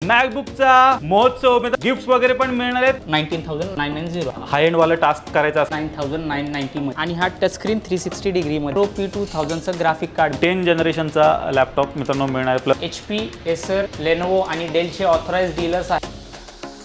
मॅकबुकचा महोत्सव गिफ्ट्स वगैरे पण मिळणार आहेत। 19,990 हाय एंड वाला टास्क करायचा 9,990 मध्ये आणि हा टच स्क्रीन 360 डिग्री मध्ये Pro P2000 चा ग्राफिक कार्ड 10 जनरेशनचा लॅपटॉप मित्रांनो मिळणार आहे। प्लस HP, Acer, Lenovo आणि Dell चे ऑथराइज्ड डीलर्स आहेत।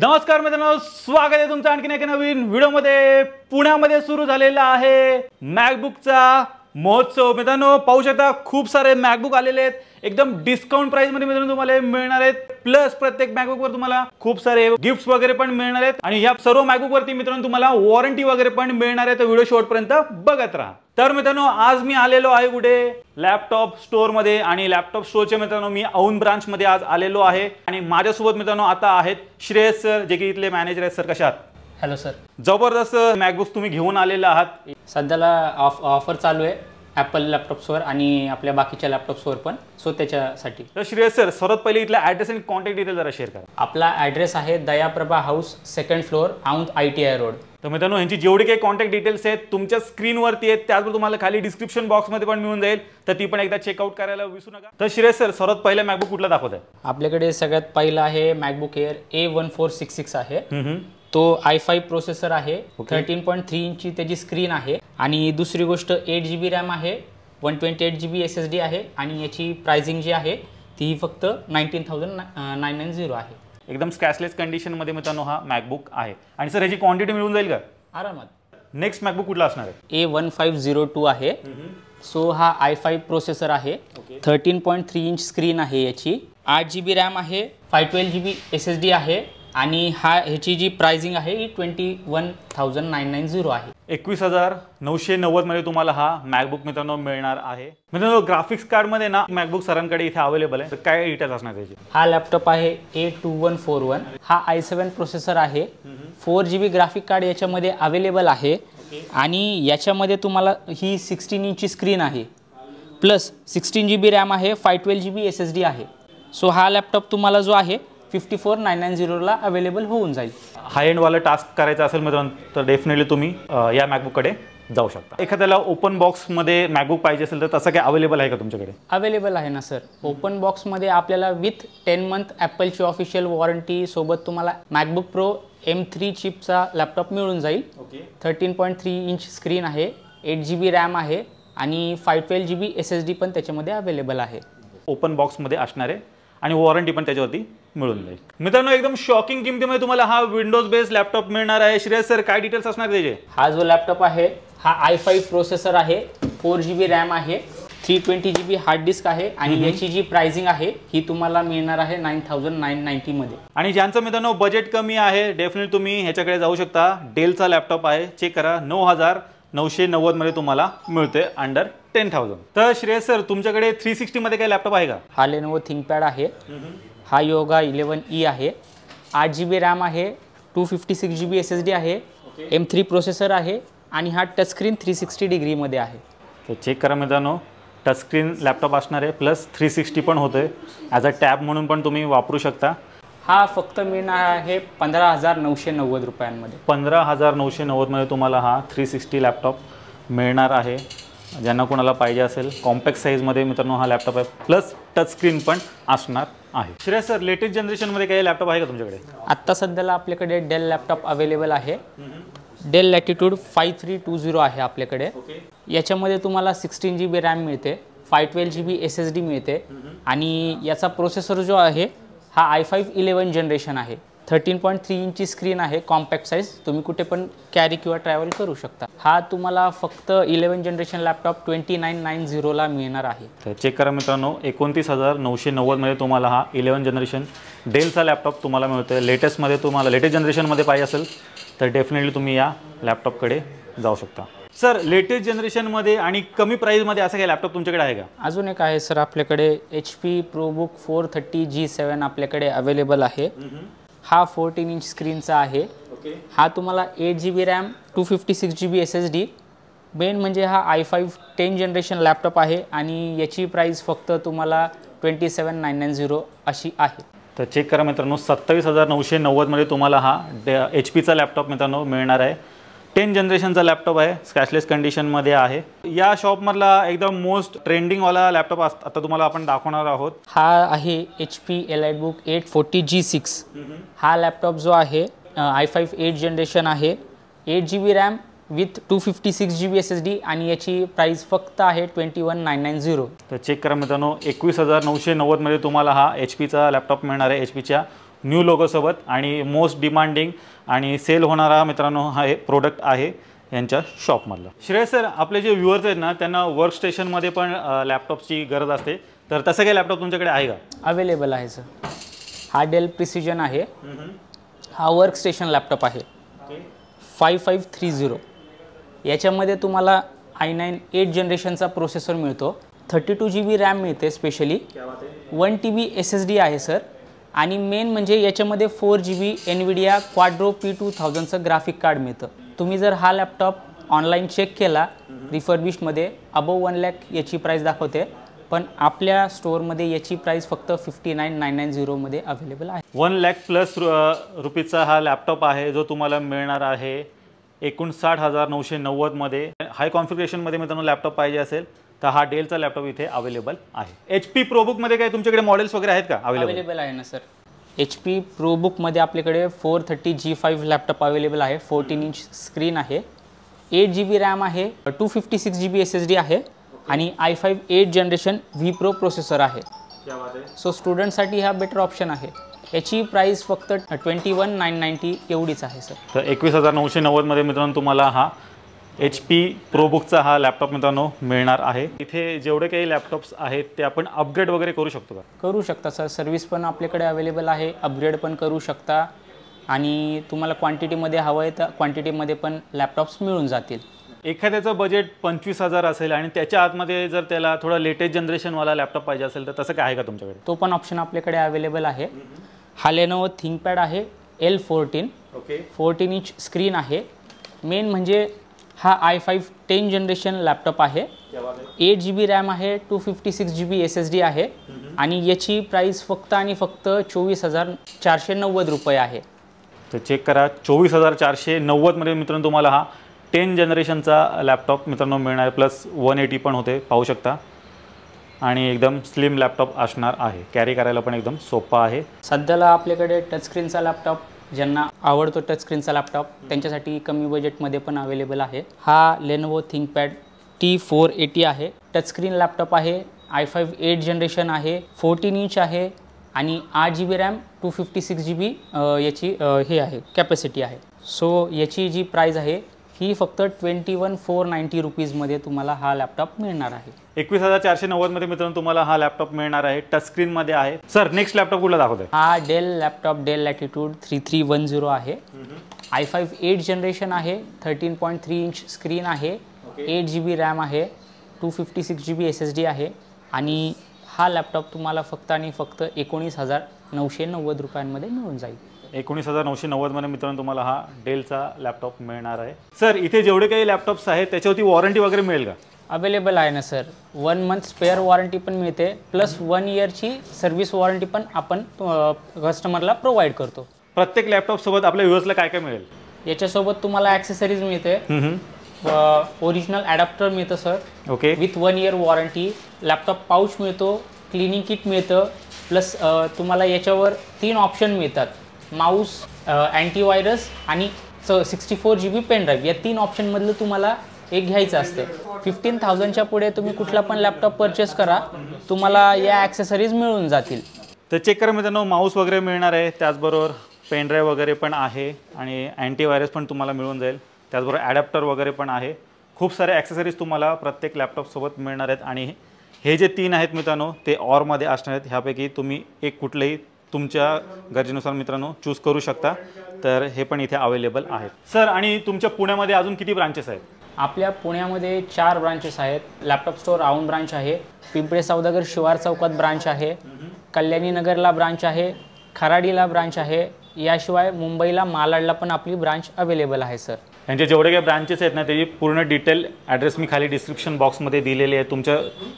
नमस्कार मित्रांनो, स्वागत आहे तुमचं आणखीन एका नवीन व्हिडिओमध्ये। पुण्यामध्ये सुरू झालेला आहे मॅकबुकचा महोत्सव। मित्रांनो पाहू शकता खूप सारे मॅकबुक आलेले आहेत, एकदम डिस्काउंट प्राइस मध्ये मित्रांनो तुम्हाला मिळणार आहेत। प्लस प्रत्येक मॅकबुक वर तुम्हाला खूप सारे गिफ्ट्स वगैरे पण मिळणार आहेत आणि या सर्व मॅकबुक वरती मित्रांनो तुम्हाला वॉरंटी वगैरे पण मिळणार आहे। तर व्हिडिओ शेवटपर्यंत बघत राहा। तर मित्रांनो आज मी आलेलो आहे कुठे लॅपटॉप स्टोर मध्ये आणि लॅपटॉप स्टोरचे मित्रांनो मी औंध ब्रांच मध्ये आज आलेलो आहे आणि माझ्यासोबत मित्रांनो आता आहेत श्रेयस सर, जे की इथले मॅनेजर आहेत। सर कशा आहात? Hello sir. जबरदस्त मॅकबुक्स तुम्ही घेऊन आलेला आहात। सध्याला ऑफर चालू आहे ॲपल लॅपटॉप्सवर आणि आपल्या बाकीच्या लॅपटॉप्सवर पण, सो त्याच्यासाठी। तर श्रेयस सर सर्वात पहिले इथला ॲड्रेस आणि कॉन्टॅक्ट डिटेल जरा शेअर करा। आपला ॲड्रेस आहे Dayaprabha house, 2nd floor, Aundh ITI road. तर मित्रांनो यांची जेवढी काही कॉन्टॅक्ट डिटेल्स आहेत तुमच्या स्क्रीनवरती आहेत, त्याचबरोबर तुम्हाला खाली डिस्क्रिप्शन बॉक्समध्ये पण मिळून जाईल, तर ती पण एकदा चेकआउट करायला विसरू नका। तर श्रेयस सर सर्वात पहिला मॅकबुक कुठला दाखवत आहे? आपल्याकडे सगळ्यात पहिला आहे मॅकबुक एअर A1466 आहे। तो i5 प्रोसेसर आहे, 13.3 इंची त्याची स्क्रीन आहे आणि दुसरी गोष्ट 8GB रॅम आहे, 128GB SSD आहे आणि याची प्राइसिंग जी आहे ती फक्त 19,990 आहे। एकदम स्क्रॅचलेस कंडिशन मध्ये मित्रांनो हा मॅकबुक आहे। आणि सर याची क्वांटिटी मिळून जाईल का? आरामात। नेक्स्ट मॅकबुक कुठला असणार आहे? A1502 आहे। सो हा i5 प्रोसेसर आहे, 13.3 इंच स्क्रीन आहे याची, 8GB रॅम आहे, 512GB SSD आहे आणि ह्याची जी प्राइसिंग आहे ही 21,990 आहे। 21,990 मध्ये तुम्हाला हा मॅकबुक मित्रांनो मिळणार आहे। मित्रांनो ग्राफिक्स कार्ड मध्ये ना मॅकबुक सरांकडे इथे अवेलेबल आहे, तर काय डिटेल्स असणार त्याचे? हा लॅपटॉप आहे A2141, हा i7 प्रोसेसर आहे, 4GB ग्राफिक कार्ड याच्यामध्ये अवेलेबल आहे आणि याच्यामध्ये तुम्हाला ही 16 इंची स्क्रीन आहे, प्लस 16GB रॅम आहे, 512GB SSD आहे। सो हा लॅपटॉप तुम्हाला जो आहे 54,990 ला अवेलेबल होऊन जाईल। हाय एंड वाला टास्क करायचा असेल मित्रांनो तर डेफिनेटली तुम्ही या मॅकबुककडे जाऊ शकता। एखाद्याला ओपन बॉक्समध्ये मॅकबुक पाहिजे असेल तर तसं काय अवेलेबल आहे का तुमच्याकडे? अवेलेबल आहे ना सर। ओपन बॉक्समध्ये आपल्याला विथ 10 मंथ ॲपलची ऑफिशियल वॉरंटी सोबत तुम्हाला मॅकबुक प्रो M3 चिपचा लॅपटॉप मिळून जाईल। 13.3 इंच स्क्रीन आहे, 8GB रॅम आहे आणि 512GB SSD पण त्याच्यामध्ये अवेलेबल आहे। ओपन बॉक्समध्ये असणारे आणि वॉरंटी पण त्याच्यावरती मिळून जाईल। मित्रांनो एकदम शॉकिंग किमतीमध्ये तुम्हाला हा विंडोज बेस्ड लॅपटॉप मिळणार आहे। श्रेयस सर काय डिटेल्स असणार त्याचे? हा जो लॅपटॉप आहे हा i5 प्रोसेसर आहे, 4GB रॅम आहे, 320GB हार्ड डिस्क आहे आणि याची जी प्राइसिंग आहे ही तुम्हाला मिळणार आहे 9,990 मध्ये। आणि ज्यांचं मित्रांनो बजेट कमी आहे डेफिनेटली तुम्ही ह्याच्याकडे जाऊ शकता। डेलचा लॅपटॉप आहे, चेक करा, 9,990 मध्ये तुम्हाला मिळते अंडर 10,000। तर श्रेयस सर तुमच्याकडे 360 मध्ये काही लॅपटॉप आहे का? हा Lenovo ThinkPad आहे, हा योगा 11E आहे, 8GB रॅम आहे, 256GB SSD आहे, M3 प्रोसेसर आहे आणि हा टच स्क्रीन 360 डिग्री मध्ये आहे। तर चेक करा मित्रांनो, टच स्क्रीन लॅपटॉप असणार आहे, प्लस 360 पण होते, ॲज अ टॅब म्हणून पण तुम्ही वापरू शकता। हा फक्त मिळणार आहे 15,990 रुपयांमध्ये। 15,990 मध्ये तुम्हाला हा 360 लॅपटॉप मिळणार आहे। ज्यांना कोणाला पाहिजे असेल कॉम्पॅक्ट साईजमध्ये मित्रांनो हा लॅपटॉप आहे, प्लस टच स्क्रीन पण असणार आहे। श्रेयस सर लेटेस्ट जनरेशनमध्ये काही लॅपटॉप आहे का तुमच्याकडे? आत्ता सध्याला आपल्याकडे डेल लॅपटॉप अवेलेबल आहे, डेल लॅटिट्यूड 5320 आहे आपल्याकडे। याच्यामध्ये तुम्हाला 16GB रॅम मिळते, 512GB SSD मिळते आणि याचा प्रोसेसर जो आहे हा i5 11 जनरेशन आहे, 13.3 इंची स्क्रीन आहे, कॉम्पॅक्ट साईज, तुम्ही कुठे पण कॅरी किंवा ट्रॅव्हल करू शकता। हा तुम्हाला फक्त 11 जनरेशन लॅपटॉप 29,990 ला मिळणार आहे। तर चेक करा मित्रांनो, 29,990 मध्ये तुम्हाला हा 11 जनरेशन डेलचा लॅपटॉप तुम्हाला मिळतोय। लेटेस्टमध्ये तुम्हाला लेटेस्ट जनरेशनमध्ये पाहिजे असेल तर डेफिनेटली तुम्ही या लॅपटॉपकडे जाऊ शकता। सर लेटेस्ट जनरेशनमध्ये आणि कमी प्राईजमध्ये असं काही लॅपटॉप तुमच्याकडे आहे का? अजून एक आहे सर आपल्याकडे HP ProBook 430G7 आपल्याकडे अवेलेबल आहे। हा 14 इंच स्क्रीनचा आहे, हा तुम्हाला 8GB RAM, 256GB SSD, main म्हणजे हा i5 10 जनरेशन लॅपटॉप आहे आणि याची प्राइस फक्त तुम्हाला 27,990 अशी आहे। तर चेक करा मित्रांनो, 27,990 मध्ये तुम्हाला हा HPचा लॅपटॉप मित्रांनो मिळणार आहे। 10 जनरेशनचा लॅपटॉप आहे, स्क्रॅचलेस कंडिशनमध्ये आहे. या शॉपमधला एकदम मोस्ट ट्रेंडिंगवाला लॅपटॉप आता तुम्हाला आपण दाखवणार आहोत. हा आहे HP EliteBook 840 G6. हा लॅपटॉप जो आहे i5 8 जनरेशन आहे, 8 GB RAM with 256 GB SSD आणि याची प्राइस फक्त आहे 21,990. तर चेक करा मित्रांनो, 21,990 मध्ये तुम्हाला हा HPचा लॅपटॉप मिळणार आहे, HPच्या न्यू लोगोसोबत. आणि मोस्ट डिमांडिंग आणि सेल होणारा मित्रांनो हा प्रोडक्ट आहे यांच्या शॉपमधला. श्रेयस सर, आपले जे व्ह्युअर्स आहेत ना त्यांना वर्कस्टेशनमध्ये पण लॅपटॉपची गरज असते, तर तसं काही लॅपटॉप तुमच्याकडे आहे का? अवेलेबल आहे सर. हा डेल प्रिसिजन आहे. हा वर्कस्टेशन लॅपटॉप आहे 5530. याच्यामध्ये तुम्हाला i9 8 जनरेशनचा प्रोसेसर मिळतो, 32 GB रॅम मिळते स्पेशली, 1 TB SSD आहे सर. आणि मेन म्हणजे याच्यामध्ये 4 GB NVIDIA Quadro P2000चं ग्राफिक कार्ड मिळतं. तुम्ही जर हा लॅपटॉप ऑनलाईन चेक केला रिफर्बिश्डमध्ये अबव 1 लाख याची प्राईस दाखवते, पण आपल्या स्टोअरमध्ये याची प्राईस फक्त 59,990 मध्ये अवेलेबल आहे. 1 लाख प्लस रुपीजचा हा लॅपटॉप आहे जो तुम्हाला मिळणार आहे 59,990 मध्ये. हाय कॉन्फिगरेशनमध्ये मित्रांनो लॅपटॉप पाहिजे असेल तर हा डेलचा लॅपटॉप इथे अवेलेबल आहे. HP ProBookमध्ये काही तुमच्याकडे मॉडेल्स वगैरे आहेत का अवेलेबल आहे ना सर. HP ProBookमध्ये आपल्याकडे 430 G5 लॅपटॉप अवेलेबल आहे, 14 इंच स्क्रीन आहे, 8 GB रॅम आहे, 256 GB SSD आहे आणि i5 8 generation V Pro processor आहे. सो स्टुडंटसाठी हा बेटर ऑप्शन आहे. याची प्राइस फक्त 21,990 एवढीच आहे सर. तर 21,990 मध्ये मित्रांनो तुम्हाला हा HP ProBookचा हा लॅपटॉप मित्रांनो मिळणार आहे. इथे जेवढे काही लॅपटॉप्स आहेत ते आपण अपग्रेड वगैरे करू शकतो का? करू शकता सर. सर्व्हिस पण आपल्याकडे अवेलेबल आहे, अपग्रेड पण करू शकता आणि तुम्हाला क्वांटिटीमध्ये हवं आहे तर क्वांटिटीमध्ये पण लॅपटॉप्स मिळून जातील. एखाद्याचं बजेट 25,000 असेल आणि त्याच्या आतमध्ये जर त्याला थोडा लेटेस्ट जनरेशनवाला लॅपटॉप पाहिजे असेल तर तसं काय आहे का तुमच्याकडे? तो पण ऑप्शन आपल्याकडे अवेलेबल आहे. हा Lenovo ThinkPad आहे L14. 14 इंच स्क्रीन आहे. मेन म्हणजे हा i5 10 जनरेशन लॅपटॉप आहे, 8 GB रॅम आहे, 256 GB SSD आहे आणि याची प्राइस फक्त आणि फक्त 24,490 रुपये आहे. तर चेक करा, 24,490 मध्ये मित्रांनो तुम्हाला हा 10 जनरेशनचा लॅपटॉप मित्रांनो मिळणार आहे. प्लस 180 पण होते, पाहू शकता. आणि एकदम स्लिम लॅपटॉप असणार आहे, कॅरी करायला पण एकदम सोपा आहे. सध्याला आपल्याकडे टचस्क्रीनचा लॅपटॉप, ज्यांना आवडतो टचस्क्रीनचा लॅपटॉप त्यांच्यासाठी कमी बजेटमध्ये पण अवेलेबल आहे. हा Lenovo ThinkPad T480 आहे, टचस्क्रीन लॅपटॉप आहे, i5 8 जनरेशन आहे, 14 इंच आहे आणि 8 GB रॅम, 256 GB याची हे आहे कॅपॅसिटी आहे. सो याची जी प्राइस आहे ही फक्त 21,490 रुपीजमध्ये तुम्हाला हा लॅपटॉप मिळणार आहे. 21,490 मध्ये मित्रांनो तुम्हाला हा लॅपटॉप मिळणार आहे, टचस्क्रीनमध्ये आहे. सर नेक्स्ट लॅपटॉप कुठला दाखवतोय? हा डेल लॅपटॉप डेल लॅटिट्यूड 3310 आहे, i5 8 जनरेशन आहे, 13.3 इंच स्क्रीन आहे, 8 GB रॅम आहे, 256 GB SSD आहे आणि हा लॅपटॉप तुम्हाला फक्त आणि फक्त 19,990 रुपयांमध्ये मिळून जाईल. 19,990 मध्ये मित्रांनो तुम्हाला हा डेलचा लॅपटॉप मिळणार आहे. सर इथे जेवढे काही लॅपटॉप्स आहेत त्याच्यावरती वॉरंटी वगैरे मिळेल का? अवेलेबल आहे ना सर. 1 मंथ स्पेअर वॉरंटी पण मिळते, प्लस 1 इयरची सर्व्हिस वॉरंटी पण आपण कस्टमरला प्रोव्हाइड करतो. प्रत्येक लॅपटॉप सोबत आपल्या व्ह्युअर्सला काय काय मिळेल? याच्यासोबत तुम्हाला ॲक्सेसरीज मिळते, ओरिजिनल ॲडॅप्टर मिळतं sir, with 1 year warranty, laptop pouch मिळतो, क्लिनिंग किट मिळतं, प्लस तुम्हाला याच्यावर 3 ऑप्शन मिळतात, माऊस, अँटीव्हायरस आणि 64 GB पेन ड्राईव्ह. या 3 ऑप्शनमधलं तुम्हाला एक घ्यायचं असतं. 15,000च्या पुढे तुम्ही कुठला पण लॅपटॉप परचेस करा, तुम्हाला या ॲक्सेसरीज मिळून जातील. तर चेक करा मित्रांनो, माऊस वगैरे मिळणार आहे, त्याचबरोबर पेन ड्राईव्ह वगैरे पण आहे आणि अँटीव्हायरस पण तुम्हाला मिळून जाईल, त्याचबरोबर ॲडॅप्टर वगैरे पण आहे. खूप सारे ॲक्सेसरीज तुम्हाला प्रत्येक लॅपटॉपसोबत मिळणार आहेत आणि हे जे 3 आहेत मित्रांनो ते ऑरमध्ये असणार आहेत. ह्यापैकी तुम्ही एक कुठलंही तुमच्या गरजेनुसार मित्रांनो चूज करू शकता. तर हे पण इथे अवेलेबल आहेत. सर आणि तुमच्या पुण्यामध्ये अजून किती ब्रांचेस आहेत? आपल्या पुण्यामध्ये 4 ब्रांचेस आहेत. लॅपटॉप स्टोअर औंध ब्रांच आहे, पिंपळे सौदागर शिवार चौकात ब्रांच आहे, कल्याणी नगरला ब्रांच आहे, खराडीला ब्रांच आहे, याशिवाय मुंबईला मालाडला पण आपली ब्रांच अवेलेबल आहे सर. यांचे जेवढे काही ब्रांचेस आहेत ना त्याची पूर्ण डिटेल ॲड्रेस मी खाली डिस्क्रिप्शन बॉक्समध्ये दिलेली आहे. तुमच्या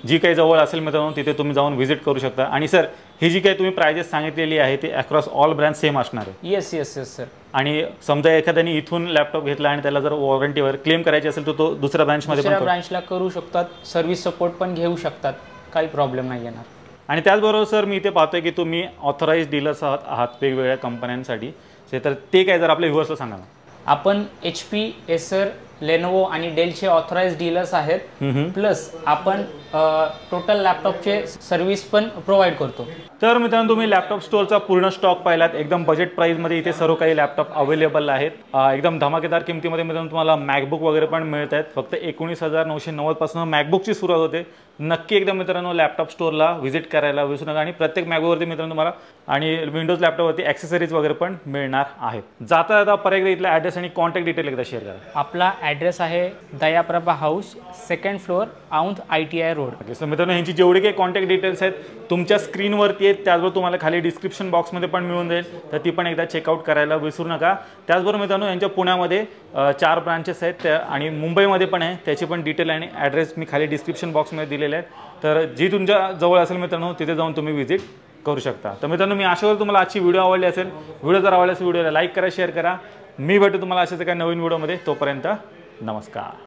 जी काही जवळ असेल मित्रांनो तिथे तुम्ही जाऊन व्हिजिट करू शकता. आणि सर ही जी काही तुम्ही प्राइजेस सांगितलेली आहे ती अक्रॉस ऑल ब्रँच सेम असणार आहे? Yes yes yes sir. आणि समजा एखाद्याने इथून लॅपटॉप घेतला आणि त्याला जर वॉरंटीवर क्लेम करायची असेल तर तो दुसऱ्या ब्रँचमध्ये ब्रांचला करू शकतात, सर्व्हिस सपोर्ट पण घेऊ शकतात, काही प्रॉब्लेम नाही येणार. आणि त्याचबरोबर सर मी इथे पाहतोय की तुम्ही ऑथराइज डीलर्स आहात वेगवेगळ्या कंपन्यांसाठी, तर ते काय जर आपल्या व्ह्युअर्सला सांगा ना. आपण HP, एसर, लेनोवो आणि डेलचे ऑथराइज डीलर्स आहेत. प्लस आपण टोटल लॅपटॉपचे सर्व्हिस पण प्रोव्हाइड करतो. तर मित्रांनो तुम्ही लॅपटॉप स्टोअरचा पूर्ण स्टॉक पाहिलात. एकदम बजेट प्राईजमध्ये इथे सर्व काही लॅपटॉप अवेलेबल आहेत. एकदम धमाकेदार किमतीमध्ये मित्रांनो तुम्हाला मॅकबुक वगैरे पण मिळत आहेत. फक्त 19,990 पासून मॅकबुकची सुरुवात होते. नक्की एकदा मित्रांनो लॅपटॉप स्टोअरला व्हिजिट करायला विसरू नका. आणि प्रत्येक मॅकबुकवरती मित्रांनो तुम्हाला आणि विंडोज लॅपटॉपवरती ॲक्सेसरीज वगैरे पण मिळणार आहेत. जाता जाता परत एकदा इथला ॲड्रेस आणि कॉन्टॅक्ट डिटेल एकदा शेअर करा. आपला ॲड्रेस आहे Dayaprabha house, 2nd floor, Aundh ITI road. So मित्रांनो ह्यांची जेवढी काही कॉन्टॅक्ट डिटेल्स आहेत तुमच्या स्क्रीनवरती आहेत. त्याचबरोबर तुम्हाला खाली डिस्क्रिप्शन बॉक्समध्ये पण मिळून जाईल, तर ती पण एकदा चेकआउट करायला विसरू नका. त्याचबरोबर मित्रांनो यांच्या पुण्यामध्ये 4 ब्रांचेस आहेत आणि मुंबईमध्ये पण आहे. त्याची पण डिटेल आणि ॲड्रेस मी खाली डिस्क्रिप्शन बॉक्समध्ये दिलेले आहेत. तर जी तुमच्या जवळ असेल मित्रांनो तिथे जाऊन तुम्ही व्हिजिट करू शकता. तर मित्रांनो मी आशा करतो तुम्हाला आजची व्हिडिओ आवडली असेल. व्हिडिओ जर आवडला असेल व्हिडिओला लाईक करा, शेअर करा. मी भेटू तुम्हाला अशाच एका नवीन व्हिडिओमध्ये. तोपर्यंत नमस्कार.